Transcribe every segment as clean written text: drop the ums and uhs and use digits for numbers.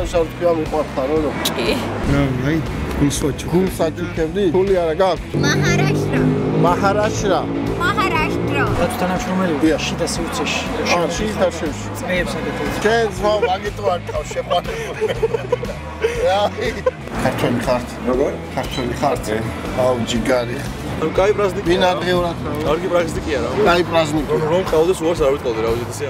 განსაკუთრება მიყვარხარ რო? კი. აი, გულსაჩუქი. გულსაჩუქებდი? ფული არა გაქვს? მაჰარაშტრა. მაჰარაშტრა. მაჰარაშტრა. თანამშრომელია შიდა სივრცეში. შიდა სივრცეში. წვეებს აკეთებს. ჩვენ ზღვა მაგით ვარ ყავს შეყვარებული. ქართველი ხართ? როგორ? ქართველი ხართ? აუ ჯიგარი. კაი პრაზნიკი. ვინადღეურად. კარგი პრაზნიკია რა. კაი პრაზნიკი. რომ ყავდეს უარს არ ვიტყოდი რა უძედესია.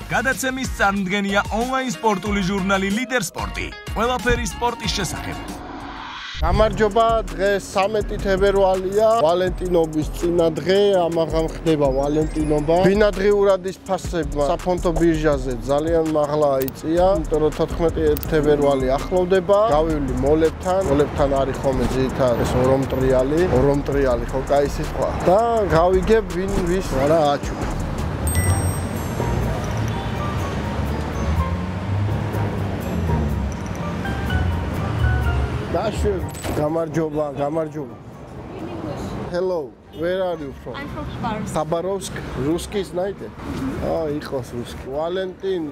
გადაცემის წარმდგენია ონლაინ სპორტული ჟურნალი ლიდერ სპორტი. ყველაფერი სპორტის შესახებ. გამარჯობა, დღეს 13 თებერვალია, ვალენტინობის წინა დღე, ამაღამ ხდება ვალენტინობა. ვინადღეურად ის ფასებმა საფონდო ბირჟაზე ძალიან მაღლა აიწია, იმიტომ რომ 14 თებერვალი ახლოვდება. გავივლი მოლებთან არის ხოლმე ძირითადად ეს ორომტრიალი, ხო, კაი სიტყვა. და გავიგებ ვინ ვის არა აჩუქ. გამარჯობა. Hello, where are you from? I'm from Khabarovsk. Khabarovsk, русский знаете? Იყოს русский. Валентин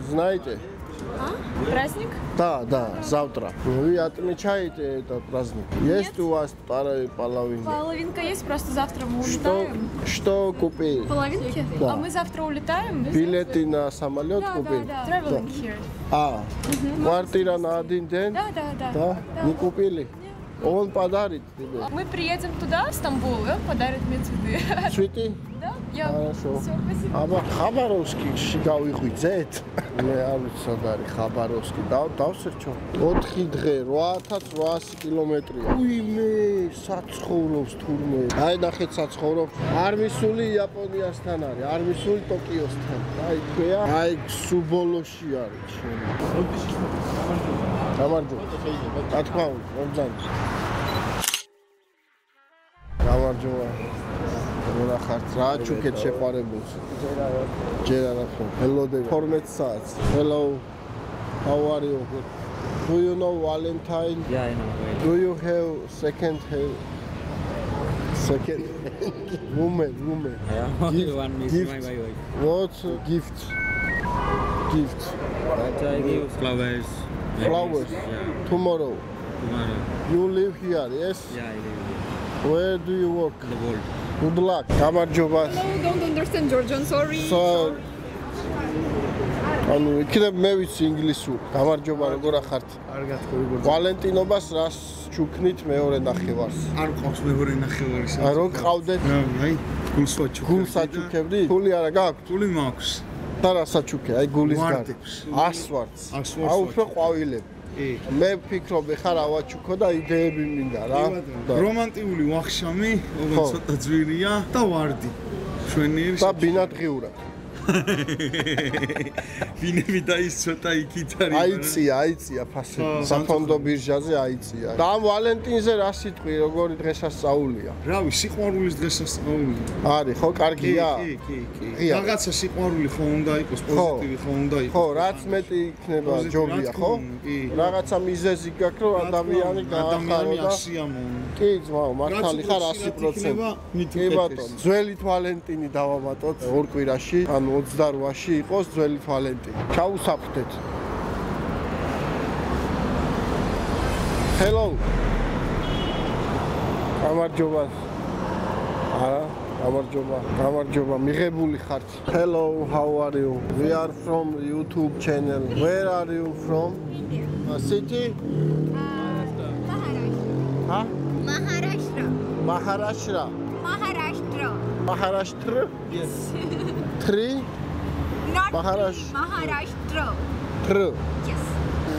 знаете? Праздник? Да, завтра. Вы отмечаете этот праздник? Есть у вас половинка? Половинка есть, просто завтра мы улетаем. Что купили? Половинки? Да. А мы завтра улетаем? Билеты на самолет купили? Да. Traveling here. Квартира на один день? Да. Не купили? Он подарит тебе. Мы приедем туда, в Стамбул, и он подарит мне цветы. Цветы? Да? Хорошо. Все, спасибо. აბა ხაბაროვსკში გავიღვიძეთ. მე არ ვიცი სად არის ხაბაროვსკი. დავსერჩო. 4 დღე 8800 კილომეტრია. უიმე, საცხოვრობს თურმე. აი ნახეთ საცხოვრობს. არ მისული იაპონიასთან არის, არ მისული ტოკიოსთან. აი თქვია, აი სუბოლოში არის შენ. გამარჯობა. რა თქმა უნდა, მომძანი. გამარჯობა. რა ხართ რა ჩუქეთ შეყარებულს ჯერ არა ხო ელოდები 12 საათს hello how are you do you know Valentine Yeah, I know. do you have second woman Yeah, only one is my wife. what gift But I give flowers. Yeah, tomorrow tomorrow. you live here yes Yeah, I live here. where do you work The world. good luck გამარჯობა No, don't understand Georgian, sorry. ანუ იქნებ მე ვიცი ინგლისური. გამარჯობა, როგორ ახართ? კარგად როგორ. ვალენტინობას რას ჩუქნით მეორე ნახევარს? არ ყავს მეორე ნახევარის. რო ყავდეთ აი, გულსაჩუქი. გულსაჩუქებდი? ფული არა გაქვთ? ფული მაქვს. და რასაჩუქე? აი გულის გარ. ვარდებს. ასვარდს. ასვარს აუ უფრო ყვავილები. მე ვფიქრობ ეხლა ავაჩუქო და იდეები მინდა რა. რომანტიული ვახშამი, ოღონდ ცოტა ძვირია და ვარდი. შვენიერი და ბინადღეურად. ვინები და ის ცოტა იქით არის. აიწია ფასები. საფონდო ბირჟაზე აიწია. და ამ ვალენტინზე რა სიტყვი, როგორი დღესასწაულია? რავი, სიყვარულის დღესასწაული. არის ხო, კარგია? კი. რაღაცა სიყვარული ხო უნდა იყოს, პოზიტივი ხო უნდა იყოს. ხო, რაც მეტი იქნება ჯობია, ხო? რაღაცა მიზეზი გაქვს, რომ ადამიანი გაახარო და ასიამოვნო. კი, ძმაო, მართალი ხარ 100%. კი ბატონო, ძველი ვალენტინი დავამატოთ ორ კვირაში, ანუ 28-ში იყოს ძველი ვალენტინი. ჩაუსაფრთხეთ. Hello. გამარჯობა. გამარჯობა, მიღებული ხართ. Hello, how are you? We are from YouTube channel. Where are you from? India. City? Maharashtra. Maharashtra. Maharashtra? Yes. Three? Not Maharashtra. Maharashtra. Three. Yes.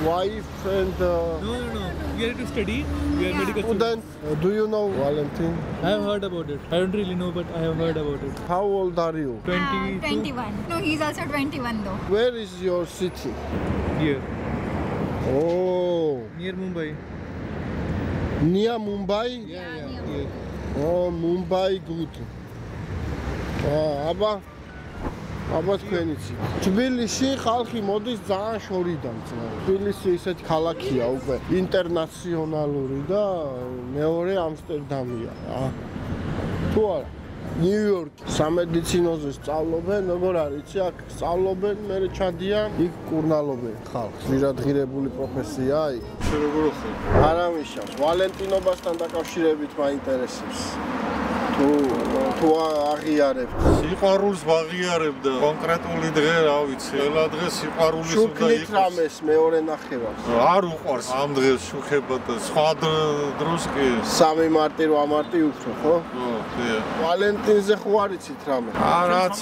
Wife and No. We are to study. We are medical student. Do you know Valentine? I have heard about it. I don't really know, but I have heard about it. How old are you? 21. No, he's also 21 though. Where is your city? Here. Oh. Near Mumbai. Near Mumbai? Yeah. Oh, Mumbai good. აბა თქვენიცი. თბილისში ხალხი მოდის ძალიან შორიდან. თბილისი ისეთ ქალაქია უკვე ინტერნაციონალური და მეორე ამსტერდამია. თუ არა. ნიუ-იორკი. სამედიცინოზე სწავლობენ, როგორ არის, იცი, აქ სწავლობენ, მერე ჩადიან, იქ კურნალობენ ხალხს. ძვირადღირებული პროფესიაა იქ. შენ როგორ ხარ? არა მიშავს. ვალენტინობასთან დაკავშირებით მაინტერესებს. თუ აღიარებთ. სიყვარულს ვაღიარებდა. კონკრეტული დღე, რა ვიცი, ყველა დღე სიყვარულის უნდა შუქნით იყოს. რამეს მეორე ნახევარს. არ უყვარს ამ დღეს შუქება და სხვა დროს კი. 3 მარტი 8 მარტი უფრო, ხო? ხო, დიახ. ვალენტინზე ხო არიცით რამე? რაც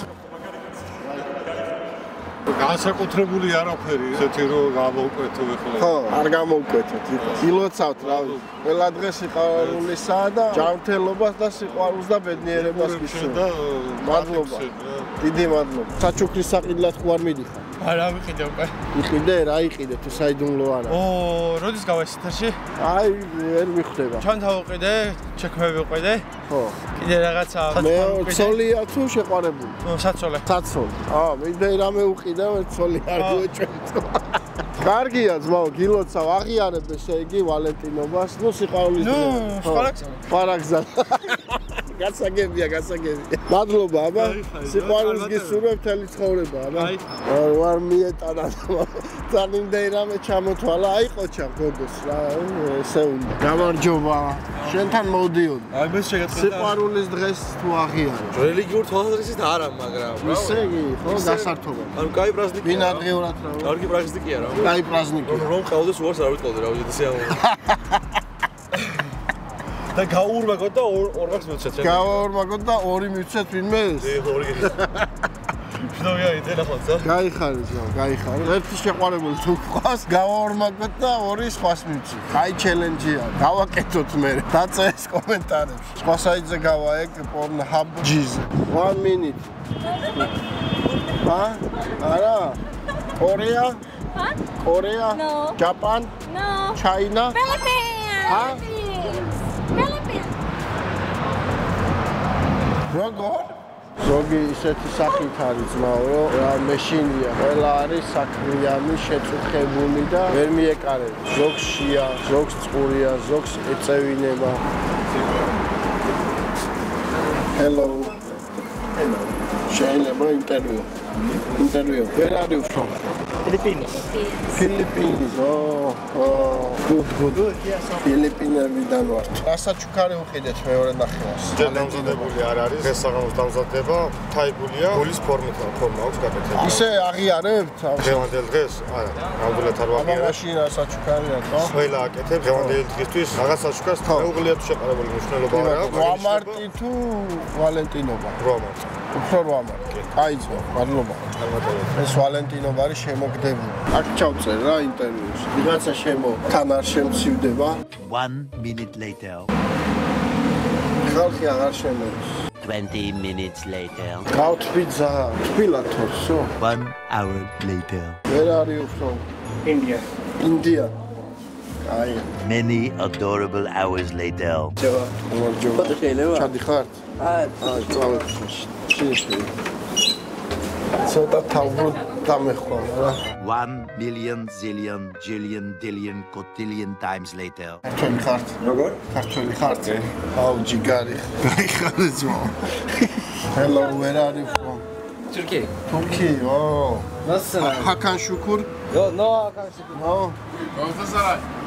განსაკუთრებული არაფერი, ესეთი რომ გამოვკვეთო ეხლა. ხო, არ გამოვკვეთოთ იქ. ილოცავთ, რა ვიცი. ყველა დღე სიყვარულისაა და ჯანმრთელობას და სიყვარულს და ბედნიერებას გისურვებთ. მადლობა. დიდი მადლობა. საჩუქრის საყიდლად ხო არ მიდიხარ? არა ვიყიდე უკვე. იყიდე, რა იყიდე თუ საიდუმლო არა? როდის გავასითაში? აი, ვერ მიხვდება. ჩვენ თავყიდე, ჩექმები ვიყიდე. ხო. კიდე რაღაცა მე ცოლია თუ შეყვარებული? საცოლე. საცოლე. მიდე რამე უყიდა, მე ცოლი არ გვეჭვენო. კარგია ძმაო, გილოცავ, აღიარებ ესე იგი ვალენტინობას, ნუ სიყვარულის დღე. პარაგზა. გასაგებია. მადლობა, აბა. სიყვარულს გისურვებ მთელი ცხოვრება, აბა. ვარ მიეტანა. ძალიან რამე ჩამოთვალა, აი ყოჩა გოგოს რა, ესე უნდა. გამარჯობა. შენთან მოვდიოდი. აი მე შეგატყდა. სიყვარულის დღეს თუ აღიარებ. რელიგიურ თვალსაზრისით არა, მაგრამ ისე იგი, ხო, გასართობად. ანუ кай праздники. ბინადრიურად რა. კარგი праздники არა. კაი праздники. რომ ყავდეს უარს არ ვიტყოდი რა ვიცი ესე ამო. და გაურმაგოთ და 2 მილჩეთ. გაურმაგოთ და 2 მილჩეთ ვინმე? 2 შნოვია იდეა ხოცა. გაიხარეს, გაიხარეს. ერთი შეყვარებული თუ ყავს, გაურმაგოთ და 2 სხვას მივცით. კაი ჩელენჯია. გავაკეთოთ მე. დაწეს კომენტარებში. სხვა საიტზე გავა ეგ Pornhub G-ზე. 1 minute. არა? კორეა? კორეა? No. Japan? No. China? Philippines. Philippines. როგორ? ზოგი ისეთი სახით არის ძმაო, რომ რა მეშინია, ყველა არის საქმიანი, შეწუხებული და ვერ მიეკარებს. ზოგს შია, ზოგს წყურია, ზოგს ეწევინება. Hello. შეიძლება ინტერვიუ. ვერ არის უფრო. Philippines. Good. ფილიპინებიდან ვარ. რასაჩუქარი უყიდეთ მეორე ნახევარს. დამზადებული არ არის. დღეს საღამოს დამზადება, თაიგულია, გულის ფორმა აქვს გაკეთებული. ისე აღიარებთ? დღევანდელ დღეს? არა, ნამდვილად არ ვაღიარებ. მაშინ რასაჩუქარია, ხო? ყველა აკეთებ დღევანდელი დღისთვის რაღაც საჩუქარს მეუღლიათ შეყარებული მნიშვნელობა არ აქვს. 8 მარტი თუ ვალენტინობა? 8 მარტი. უფრო 8 მარტი. კაიძო, მადლობა. ეს ვალენტინობა არის შემოგდებული. აქ ჩავწერ რა ინტერვიუს. ვიღაცა თან არ შემცივდება. 1 minute later. ხალხი აღარ შემოდის. 20 minutes later. გავთბიძა, თბილათოსო. 1 hour later. ვერ არის უფრო. ინდია. აი. Many adorable hours later. გამარჯობა. ჩადიხართ? აი, წავედი. შეიძლება. ცოტა თავბრუდ დამეხვალ რა. 1 million zillion jillion dillion cotillion times later. ქართველი ხართ? როგორ? ქართველი ხართ? აუ ჯიგარი. გაიხარე ძმა. Hello, where are you from? Turkey. Turkey. Oh. Nasılsın abi? Hakan Şukur. No Hakan Şukur. No.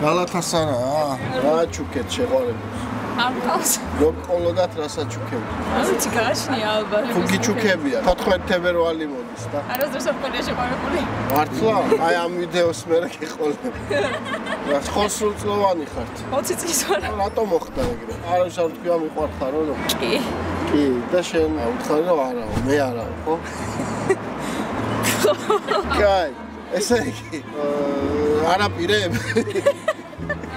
Galatasaray. რა ჩუქეთ შეყარებულს? არ ყავს. როგორ ყოლოდათ რასაჩუქები? ასეთი გააჩნია ალბათ. ფუგი ჩუქებია. 14 თებერვალი მოდის და. არასდროს არ მქონია შეყარებული. მართლა? აი ამ ვიდეოს მერე გიყოლებ. რა ხოსრულწლოვანი ხართ? 20 წლის ვარ. რატომ მოხდა ეგრე? არავის არ თქვია მიყვარხარო რომ? კი. კი, და შენ უთხარი რომ არაო, მე არაო, ხო? კაი, ესე იგი, არაპირებ?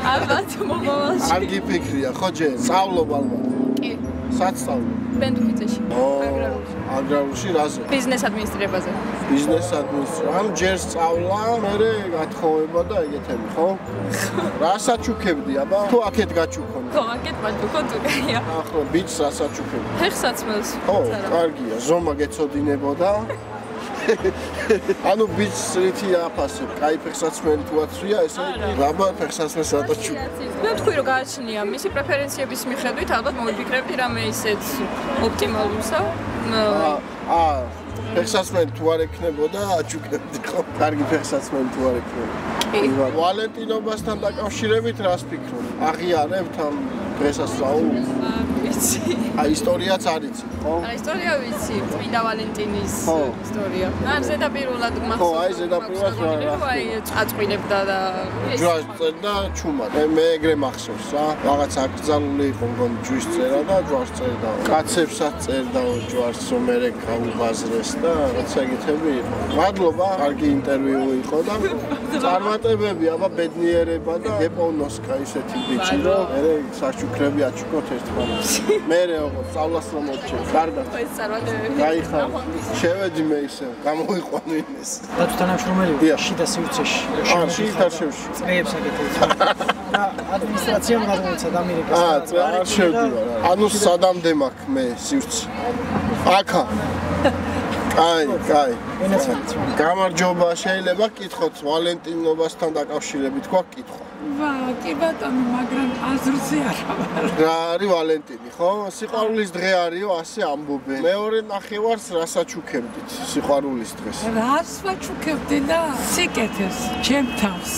ალბათ მომავალში. არ გიფიქრია, ხო ჯერ? სწავლობ ალბათ. კი. სად სწავლობ? ბენდუხიცეში. აგრარულში რაზე? ბიზნეს ადმინისტრირებაზე. ბიზნეს ადმინისტრაცია. ამ ჯერ სწავლა, მერე გათხოვება და ეგეთები, ხო? რასაჩუქებდი, აბა? თუ აქეთ გაჩუქონდი? ხო, აქეთ ვაჩუქოთ უკაია. ახლა ბიჭს რასაჩუქებდი? ფეხსაცმელს. ხო, კარგია. ზომა გეცოდინებოდა. ანუ ბიჭს რითი აფასებ? კაი ფეხსაცმელი თუ აცვია, ესე იგი, რაბა ფეხსაცმელს რატო ჩუ? მე თქვი რომ გააჩნია მისი პრეფერენციების მიხედვით, ალბათ მოვიფიქრებდი რამე ისეთ ოპტიმალურსა. ფეხსაცმელი თუ არ ექნებოდა, აჩუქებდი ხო? კარგი ფეხსაცმელი თუ არ ექნებოდა. ვალენტინობასთან დაკავშირებით რას ფიქრობ? აღიარებთ ამ დღესასწაულს? ვიცი. აი ისტორიაც არ იცი, ხო? ისტორია ვიცი, წმინდა ვალენტინის ისტორია. არ ზედაპირულად მახსოვს. ხო, აი ზედაპირულად რა. აი აწყვინებდა და ჯვარს წერდა ჩუმად. მე ეგრე მახსოვს რა. რაღაც აკრძალული იყო მგონი ჯვრის წერა და ჯვარს წერდა. კაცებსაც წერდა ჯვარს, რომ მე გაუბაზრეს და რაღაცა ეგეთები იყო. მადლობა, კარგი ინტერვიუ იყო და წარმატებები, აბა ბედნიერება და გეპოვნოსკა ისეთი ბიჭი, რომ მე საჩუქრები აჩუქოთ ერთმანეთს. მე როგორ სწავლას რომ მოჩე. კარგად. ეს წარმატებები. გაიხარ. შევედი მე ისე, გამოიყვანინეს. და თუ თანამშრომელი შიდა სივრცეში. შიდაშევში. წრეებს აკეთებს. და ადმინისტრაციამ გადმოეცა და ამერიკას. არ შევდივარ. ანუ სადამდე მაქვს მე სივრცე. აკა. კაი. გამარჯობა, შეიძლება კითხოთ ვალენტინობასთან დაკავშირებით გვაქვს კითხვა. კი ბატონო, მაგრამ აზრზე არა ვარ. რა არის ვალენტინი, ხო? სიყვარულის დღე არისო, ასე ამბობენ. მეორე ნახევარს რას აჩუქებდით სიყვარულის დღეს? რას ვაჩუქებდი და სიკეთეს, ჩემ თავს.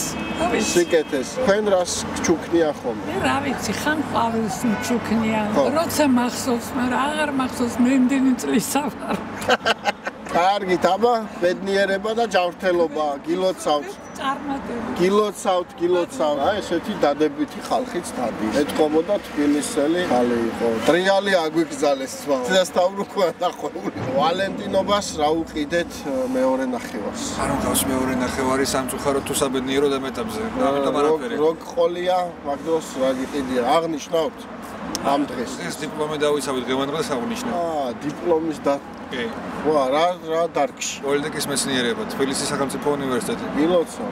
სიკეთეს. თქვენ რას ჩუქნია ხოლმე? რა ვიცი, ხან ყვავილს ჩუქნია. როცა მახსოვს, მაგრამ აღარ მახსოვს მე იმდენი წლისა ვარ. კარგით, აბა, ბედნიერება და ჯანმრთელობა, გილოცავთ. წარმატებები. გილოცავთ. აი, ესეთი დადებითი ხალხიც დადი. ეთყობოდა თბილისელი ხალი იყო. ტრიალი აგვიგზალეს თვა. დასტავრუქვა დახოვული. ვალენტინობას რა უყიდეთ მეორე ნახევარს? არ მყავს მეორე ნახევარი სამწუხაროდ თუ საბედნიერო დამეტებზე. ამიტომ არაფერი. რო ყოლია, მაგ დროს რა გიყიდია? აღნიშნავთ ამ დღეს. ეს დიპლომი დავიცავით დღევანდელს აღნიშნავ. დიპლომის და კი. ვა, რა დარგში? პოლიტიკის მეცნიერება, თბილისის სახელმწიფო უნივერსიტეტი. გილოცავ.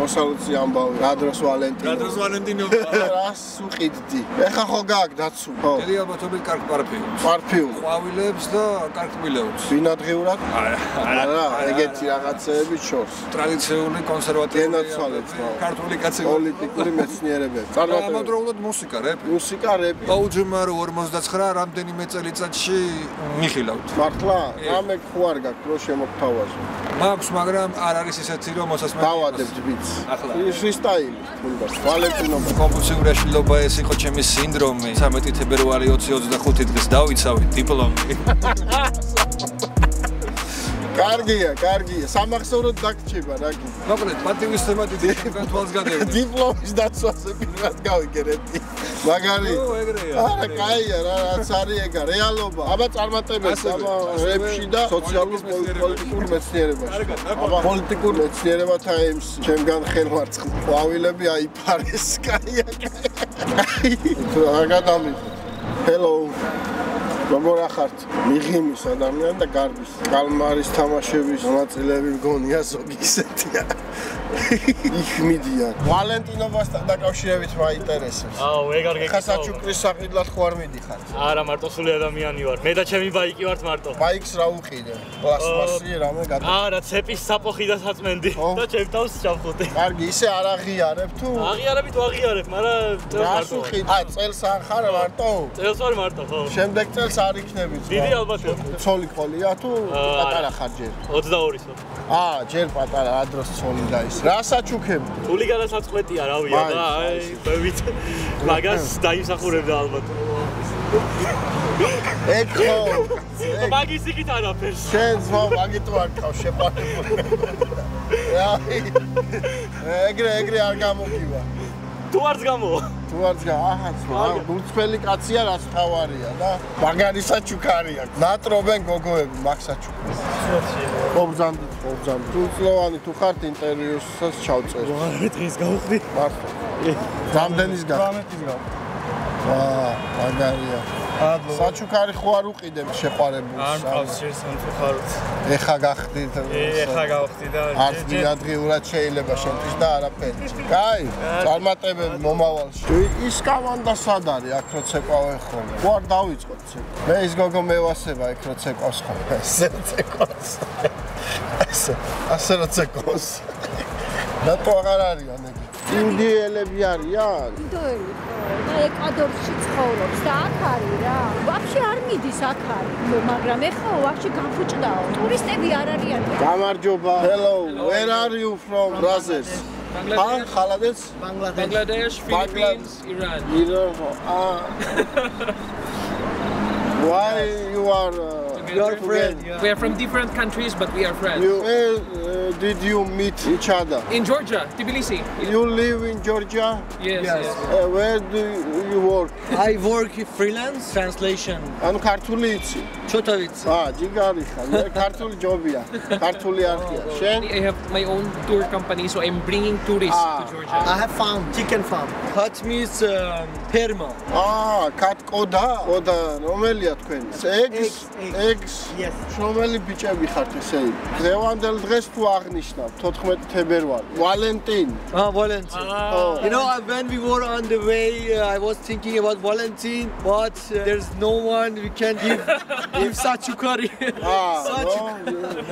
მოსალოცი ამბავი. რა დროს ვალენტინობა? რა დროს ვალენტინობა? რას უყიდდი? ეხა ხო გააქვს დაცული? ხო. დიდი ალბათობით კარგ პარფიუმს. პარფიუმს. ყვავილებს და კარგ ტკბილეულს. ბინადრიურად? არა, ეგეთი რაღაცეები შორს. ტრადიციული კონსერვატიული გენაცვალეთ. ქართული კაცები. პოლიტიკური მეცნიერებები. ამავდროულად მუსიკა, რეპი. მუსიკა, რეპი. აუჯმარო 59 რამდენიმე წელიწადში მიხილავთ. მართლა? რამე ხო არ გაქვს რო შემოგთავაზო. მაქვს, მაგრამ არ არის ისეთი რომ მოსასმენ. დავადებთ ბიც. ახლა ფრისტაილი თუნდაც. ვალენტინობა. კომპულსიურაშლობა ეს იყო ჩემი სინდრომი. 13 თებერვალი 2025 დღეს დავიცავი დიპლომი. კარგია. სამახსოვროდ დაგჭირება რა გინდა. მოკლედ, პატივისცემა დიდი თვალს გადევდა. დიპლომის დაცვაზე პირველად გავიგერებდი. მაგარი. არა, კაია, რაც არის ეგა, რეალობა. აბა წარმატებებს აბა რეპში და სოციალურ პოლიტიკურ მეცნიერებაში. აბა პოლიტიკურ მეცნიერებათა MC. ჩემგან ხელმარცხნ. ყვავილები აიფარეს, კაია. რა გადამიღეთ. Hello. როგორ ახართ? მიღიმის ადამიანი და გარბის. კალმარის თამაშების მონაწილეები მგონია ზოგი ისეთია. იხმიდიან. ვალენტინობასთან დაკავშირებით მაინტერესებს. ეგ არ გეკითხავ. ხასაჩუქრის საყიდლად ხო არ მიდიხარ? არა, მარტო სული ადამიანი ვარ. მე და ჩემი ბაიკი ვართ მარტო. ბაიკს რა უყიდე? პლასმასი რამე გადა. არა, ცეპის საფოხი და საწმენდი და ჩემ თავს ჩავხუტე. კარგი, ისე არ აღიარებ თუ? აღიარები თუ აღიარებ, მაგრამ წელს მარტო. წელს არ ხარ მარტო? წელს ვარ მარტო, ხო. შემდეგ წელს არ იქნები ძმა. დიდი ალბათია. ცოლი ყოლია თუ პატარა ხარ ჯერ? 22-სო. ჯერ პატარა ადროს ცოლი და ის. რა საჩუქები? ჰულიგანასაწყვეტია, რავია და აი, ვით მაგას დაიმსახურებდა ალბათ. ეგ ხო. მაგის იქით არაფერს. შენ ძმა მაგით არ ყავს შეყვარებული. ეგრე არ გამოგივა. თუ არც გამოვა. აჰა, გულწრფელი კაცია, რაც თავარია და მაგარი საჩუქარია. ნატრობენ გოგოები მაგ საჩუქარს. ობზანდით. თულწლოვანი თუ ხართ ინტერვიუსაც ჩავწერ. დღეს გავხდი. მართლა. რამდენის გავხდი? 18-ის გავხდი. მაგარია. საჩუქარი ხო არ უყიდებ შეყვარებულს. არ მყავს ან ხართ. ეხა გახდით. ეხა გავხდი და არც ბინადრიურად შეიძლება შენთვის და არაფერი. კაი, წარმატებები მომავალში. ის კავანდა სად არის აქ რო ცეკვავენ ხოლმე? ხო არ დავიწყოთ ცეკვა. მე ის გოგო მევასება იქ რო ცეკვავს ხოლმე. ესე ცეკვავს. ასე რო ცეკვავს. რატო აღარ არიან ეგ? ინდიელები არიან? ინდოელი ხო. და ეკვადორში ცხოვრობს და აქ არის რა. ვაფშე არ მიდის აქ არის. მაგრამ ეხლა ვაფშე განფუჭდაო. ტურისტები არ არიან. გამარჯობა. Hello, where are you from, brothers? Bangladesh. Bangladesh, Philippines, Iran. Why you are We are friends. We are from different countries, but we are friends. Where did you meet each other? In Georgia, Tbilisi. You live in Georgia? Yes. Where do you work? I work freelance translation. ანუ ქართული იცი? Ცოტა ვიცი. ჯიგარი ხარ. მე ქართული ჯობია. ქართული არქია. შენ? I have my own tour company, so I'm bringing tourists to Georgia. I have farm, chicken farm. That means perma. კატკოდა? კოდა რომელია თქვენი? Eggs. Yes. რომელი ბიჭები ხართ ესე? დღევანდელ დღეს თუ აღნიშნავ 14 თებერვალი. Valentine. Valentine. You know, when we were on the way, I was thinking about Valentine, but there's no one we can give saçukari.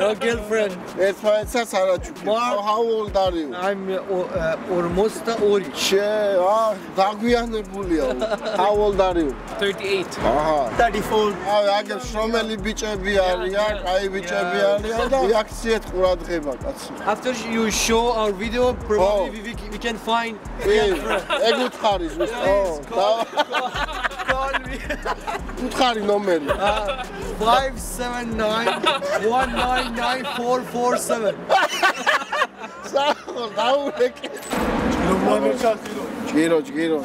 No girlfriend. ერთმანეთსაც არ აჩუქებ. How old are you? I'm almost 20. დაგვიანებულია. How old are you? 38. 34. აგებს რომელი ბიჭები არიან, კაი ბიჭები არიან და რეაქციეთ ყურადღება კაცო. After you show our video, probably we can find ეგ უთხარი ზუსტად. Call me. უთხარი ნომერი. 579199447. საერთოდ დაურეკე.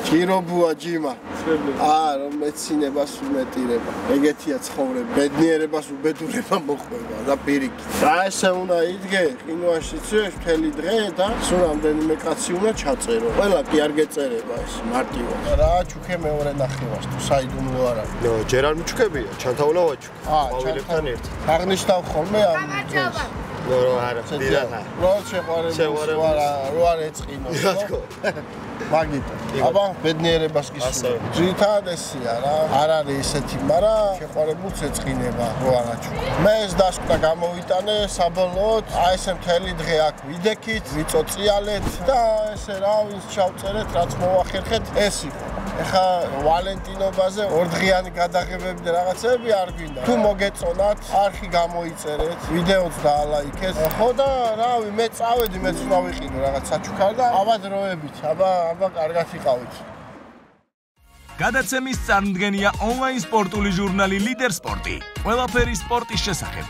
ჭირო ბუა ჯიმა. რომ მეცინებას უმეტირება. ეგეთია ცხოვრება. ბედნიერებას უბედურება მოყვება და პირიქით. და ესე უნდა იდგე ყინვაში წვეს მთელი დღე და სულ რამდენიმე კაცი უნდა ჩაწერო. ყველა კი არ გეწერება ეს მარტივად. რა ჩუქე მეორე ნახევარს თუ საიდუმლო არ არის. ნო, ჯერ არ მიჩუქებია, ჩანთაულა ვაჩუქ. მოვილებთან ერთად. აღნიშნავ ხოლმე ამ დღეს. ნო, არა, დირანა. რო შეყვარებულს რო არ ეწყინო. რა თქო. მაგიტო. აბა, ბედნიერებას გისურვებ. ძირითადად ესია რა. არ არის ესეთი, მაგრამ შეყვარებულს ეწყინება რო არ აჩუქო. მე ეს დასკვნა გამოვიტანე საბოლოოდ, აი ესე მთელი დღე აქ ვიდექით, ვიწოწიალეთ და ესე რა, ვინც ჩავწერეთ, რაც მოვახერხეთ, ეს იყო. ეხა ვალენტინობაზე ორდღიანი გადაღებები და რაღაცები არ გვინდა. თუ მოგეწონათ, არხი გამოიწერეთ, ვიდეოც დაალაიქეთ. ხო და რავი, მე წავედი, მეც უნდა ვიყიდო რაღაც საჩუქარი და აბა დროებით, აბა კარგად იყავით. გადაცემის წარმდგენია ონლაინ სპორტული ჟურნალი ლიდერ სპორტი. ყველაფერი სპორტის შესახებ.